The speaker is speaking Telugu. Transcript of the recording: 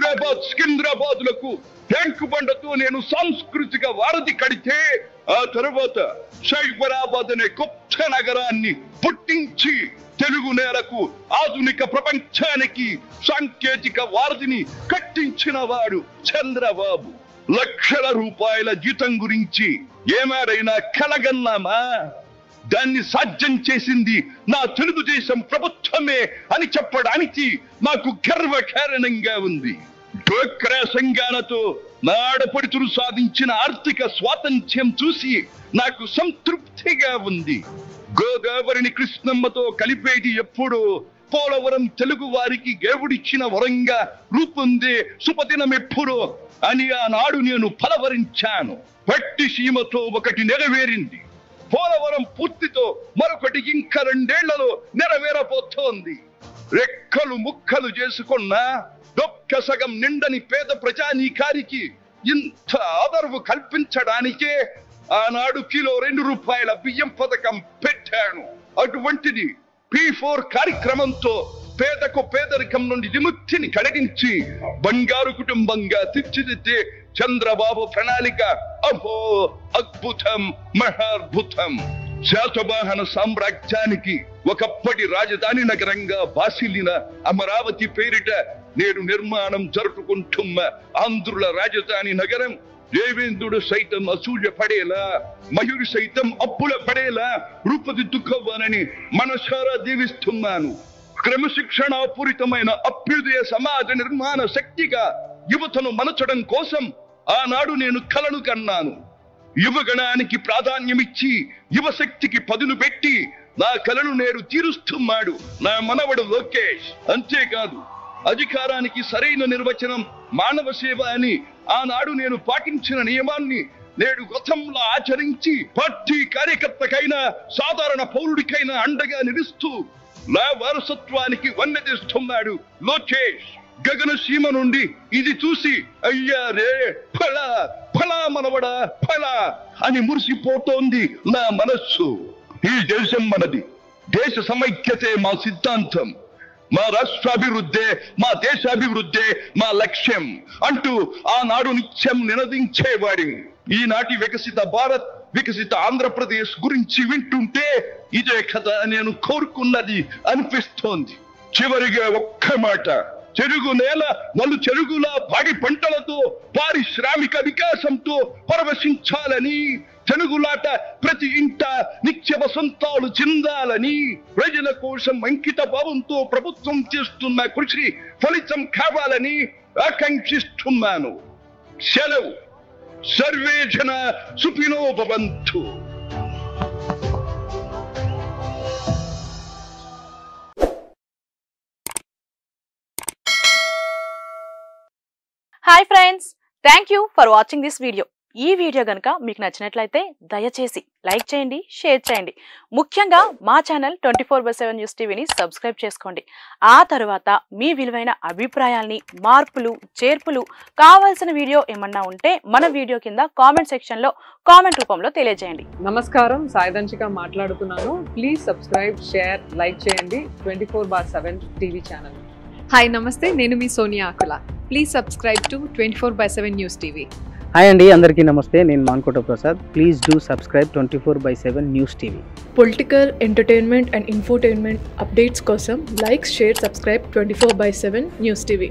హైదరాబాద్ సికింద్రాబాద్లకు ట్యాంకు బండతో నేను సాంస్కృతిక వారధి కడితే ఆ తర్వాత సైబరాబాద్ అనే కొత్త నగరాన్ని పుట్టించి తెలుగు నేలకు ఆధునిక ప్రపంచానికి సాంకేతిక వారధిని కట్టించిన వాడు చంద్రబాబు. లక్షల రూపాయల జీతం గురించి ఏమారైనా కలగన్నామా? దాన్ని సాధ్యం చేసింది నా తెలుగుదేశం ప్రభుత్వమే అని చెప్పడానికి నాకు గర్వకారణంగా ఉంది. డ్వాక్రా సంఘాలతో నా ఆడపడుచులు సాధించిన ఆర్థిక స్వాతంత్ర్యం చూసి నాకు సంతృప్తిగా ఉంది. గోదావరిని కృష్ణమ్మతో కలిపేది ఎప్పుడో పోలవరం తెలుగు వారికి దేవుడిచ్చిన వరంగా రూపొందే శుభదినం ఎప్పుడో అని ఆనాడు నేను పలవరించాను. పట్టి సీమతో ఒకటి నెరవేరింది. పోలవరం పూర్తితో మరొకటి ఇంకా 2 ఏళ్లలో నెరవేరబోతోంది. రెక్కలు ముక్కలు చేసుకున్న డొక్క సగం నిండని పేద ప్రజానీకారికి ఇంత ఆదరవు కల్పించడానికే ఆనాడు కిలో 2 రూపాయల బియ్యం పథకం పెట్టాను. అటువంటిది P4 కార్యక్రమంతో పేదకు పేదరికం నుండి విముక్తిని కలిగించి బంగారు కుటుంబంగా తీర్చిదిద్దే చంద్రబాబు ప్రణాళిక అహో అద్భుతం, మహాద్భుతం. శాతవాహన సామ్రాజ్యానికి ఒకప్పటి రాజధాని నగరంగా బాసిల్లిన అమరావతి పేరిట నేడు నిర్మాణం జరుపుకుంటున్న ఆంధ్రుల రాజధాని నగరం దేవేంద్రుడు సైతం అసూయ పడేలా, మయూరి సైతం అప్పుల పడేలా రూపుదిద్దుకోవాలని మనసారా దీవిస్తున్నాను. క్రమశిక్షణాపూరితమైన అభ్యుదయ సమాజ నిర్మాణ శక్తిగా యువతను మలచడం కోసం ఆనాడు నేను కలను కన్నాను. యువగణానికి ప్రాధాన్యమిచ్చి యువశక్తికి పదును పెట్టి నా కలను నేడు తీరుస్తున్నాడు నా మనవడు లోకేష్. అంతేకాదు, అధికారానికి సరైన నిర్వచనం మానవ సేవ అని ఆనాడు నేను పాటించిన నియమాన్ని నేడు గతంలో ఆచరించి పార్టీ కార్యకర్తకైనా సాధారణ పౌరుడికైనా అండగా నిలుస్తూ నా వారసత్వానికి వన్నెదిస్తున్నాడు లోకేష్. గగన సీమ నుండి ఇది చూసి అయ్యా రే ఫలా ఫలా మనవడా ఫలా అని మురిసిపోతోంది నా మనస్సు. ఈ దేశం మనది, దేశ సమైక్యతే మా సిద్ధాంతం, మా రాష్ట్రాభివృద్ధే మా దేశాభివృద్ధే మా లక్ష్యం అంటూ ఆనాడు నిత్యం నినదించేవాడి. ఈనాటి వికసిత భారత్, వికసిత ఆంధ్రప్రదేశ్ గురించి వింటుంటే ఇదే కదా నేను కోరుకున్నది అనిపిస్తోంది. చివరిగా ఒక్క మాట, చెరుగు నేల వాళ్ళు చెరుగులా పాడి పంటలతో పారిశ్రామిక వికాసంతో పరవశించాలని, తెలుగులాట ప్రతి ఇంట నిత్య వసంతాలు చెందాలని, ప్రజల కోసం అంకిత భావంతో ప్రభుత్వం చేస్తున్న కృషి ఫలితం కావాలని ఆకాంక్షిస్తున్నాను. సెలవు. సర్వే జన సుఖినో భవంతు. Hi friends, thank you for watching this video. ఈ వీడియో గనుక మీకు నచ్చినట్లయితే దయచేసి లైక్ చేయండి, షేర్ చేయండి. ముఖ్యంగా మా ఛానల్ 24/7 న్యూస్ టీవీని సబ్స్క్రైబ్ చేసుకోండి. ఆ తర్వాత మీ విలువైన అభిప్రాయాల్ని, మార్పులు, చేర్పులు, కావాల్సిన వీడియో ఏమన్నా ఉంటే మన వీడియో కింద కామెంట్ సెక్షన్లో కామెంట్ రూపంలో తెలియజేయండి. నమస్కారం, సాయిదంచిక మాట్లాడుతున్నాను. ప్లీజ్ సబ్స్క్రైబ్, షేర్, లైక్ చేయండి 24/7 టీవీ ఛానల్. హాయ్ నమస్తే, నేను మీ Sonia Akula. Please subscribe to 24/7 news TV. Hi అండి, అందరికీ నమస్తే. నేను Mankota Prasad. Please do subscribe 24/7 news TV. Political, entertainment and infotainment updates కోసం like, share, subscribe 24/7 news TV.